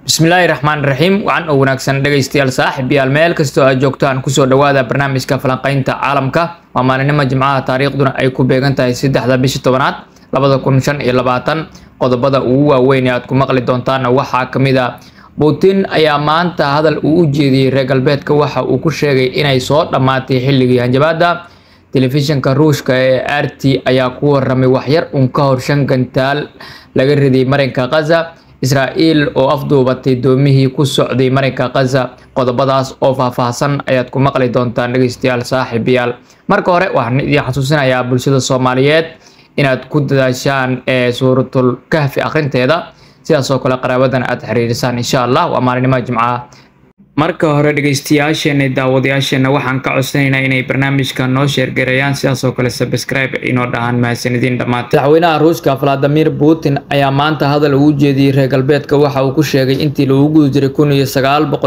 Bismillahirrahmanirrahim. Waxaan oo wanaagsan dhageystayaal saaxiibayaal meel kasta oo aad joogtaan ku soo dhawaada barnaamijka falanqaynta caalamka. Waa maalinimo Jimcaha taariikhduna ay ku beegan tahay 3 bisha 10aad 2025. Qodobada ugu waaweyn ee aad ku maqli doontaan waxaa kamid ah Putin ayaa maanta hadal uu u jeediyay reer galbeedka waxa uu ku sheegay inay soo dhamaatay xilligii hanjabaada. Telefishinka Ruushka ee RT ayaa ku waramay wax yar ka hor 5 gantaal laga riday marinka Gaza. Israel oo afduubatay doomihii ku socday marinka Gaza. Qodobadaas oo faahfaahsan ayaad ku maqli doontaan dhageystayaal saaxiibayaal. Marka hore waxaan idin xasuusinayaa bulshada Soomaaliyeed inaad ku dadaashaan suuratul kahfi akhrinteeda sidaas oo kale qaraabadan aad xiriirisaan insha Allah. Waa maalinimo Jimcaha. marka hore dhageystayaasheena daawadayaasheena waxaan ka codsanaynaa inay barnaamijka noo share gareeyaan sidaas oo kale subscribe inoo dhahan mahadsanidin dhamaad. Madaxweynaha Ruushka Vladimir Putin ayaa maanta hadal uu jeediyay reer galbeedka waxa uu ku sheegay intii lagu guda jiray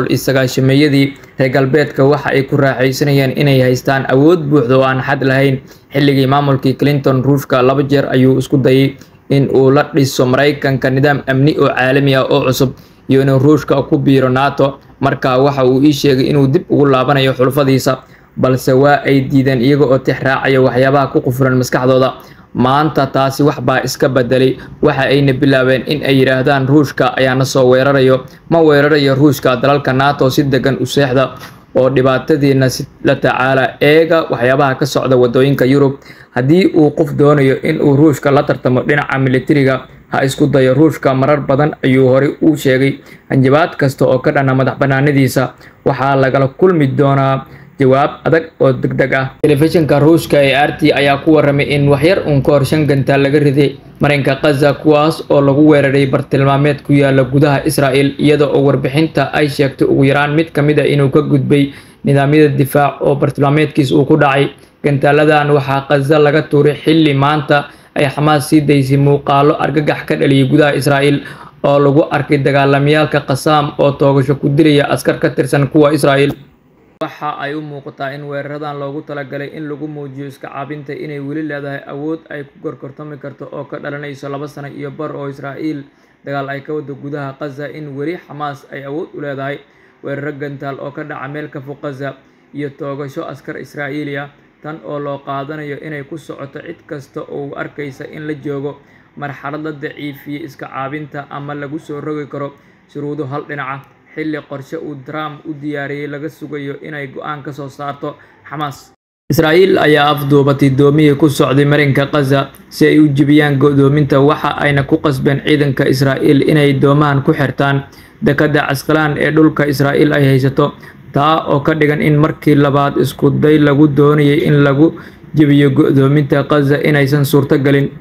1990-meeyadii reer galbeedka waxa ay ku raaxaysanayeen inay haystaan awood buuxda oo aan xad lahayn. Xilligii maamulkii Clinton Ruushka 2 jeer ayuu isku dayay in uu la dhiso Mareykanka nidaam amni oo caalami ah oo cusub iyo inuu Ruushka ku biiro NATO. marka waxa uu ii sheegay inuu dib ugu laabanayo xulfadiisa balse waa ay diideen iyaga oo tixraacaya waxyaabaha ku qufulan maskaxdooda. maanta taasi wax baa iska bedelay waxa ayna bilaabeen in ay yiraahdaan Ruushka ayaana soo weerarayo ma weerarayo Ruushka dalalka NATO si degan u seexda oo dhibaatadiina si la tacaala eega waxyaabaha ka socda wadooyinka Yurub. haddii uu qof doonayo in uu Ruushka la tartamo dhinaca militariga ha isku dayo. Ruushka marar badan ayuu hore u sheegay hanjabaad kasta oo ka dhana madax banaanadiisa waxaa lagala kulmi doonaa jawaab adag oo degdeg ah. Telefishinka Ruushka ee RT ayaa ku waramay in wax yar ka hor 5 gantaal laga riday marinka Gaza kuwaas oo lagu weeraray bartilmaameed ku yaala gudaha Israel iyada oo warbixinta ay sheegtay ugu yaraan mid kamid ah inuu ka gudbay nidaamyada difaac oo bartilmaameedkiisa uu ku dhacay. gantaaladan waxaa Gaza laga tuuray xilli maanta ay Hamas sii daysay muuqaalo argagax ka dhaliyay gudaha Israel oo lagu arkay dagaalamyaalka Qassam oo toogasho ku dilaya askar ka tirsan kuwa Israel. waxa ay u muuqataa in weeraradan loogu talagalay in lagu muujiyo iska caabinta inay weli leedahay awood ay ku gorgortami karto oo ka dhalanayso 2 sano iyo bar oo Israel dagaal ay ka wado gudaha Gaza. in weli Hamas ay awood u leedahay weerar gantaal oo ka dhaca meel ka fog Gaza iyo toogasho askar Israa'iiliya tan oo loo qaadanayo inay ku socoto cid kasta oo arkaysa in la joogo marxaladda daciifiye iska caabinta ama lagu soo rogi karo shuruudo hal dhinaca. xilli qorshe uu Trump u diyaariyay laga sugayo inay go'aan ka soo saarto Hamas. Israel ayaa afduubatay doomihii ku socday marinka Gaza si ay u jibiyaan go'doominta waxa ayna ku qasbeen ciidanka Israel inay doomahan ku xirtaan dekada Asqalaan ee dhulka Israel ay haysato taa oo ka dhigan in markii labaad isku day lagu doonayay in lagu jibiyo go'doominta Gaza inaysan suurto galin.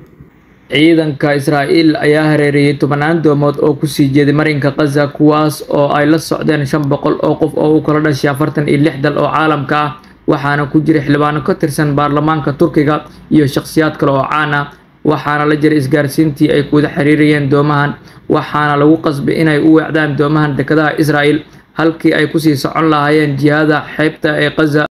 ciidanka Israel ayaa hareerayay 10 doomood oo ku sii jeeday marinka Gaza kuwaas oo ay la socdeen 500 oo qof oo u kala dhashay 46 dal oo caalamka ah waxaana ku jiray xildhibaano ka tirsan baarlamaanka Turkiga iyo shakhsiyaad kale oo caan ah. waxaana la jiray isgaarsiintii ay ku wada xiriirayeen doomahan waxaana lagu qasbay inay u weecdaan doomahan dekadaha Israel halkii ay ku sii socon lahaayeen jihada xeebta ee Gaza.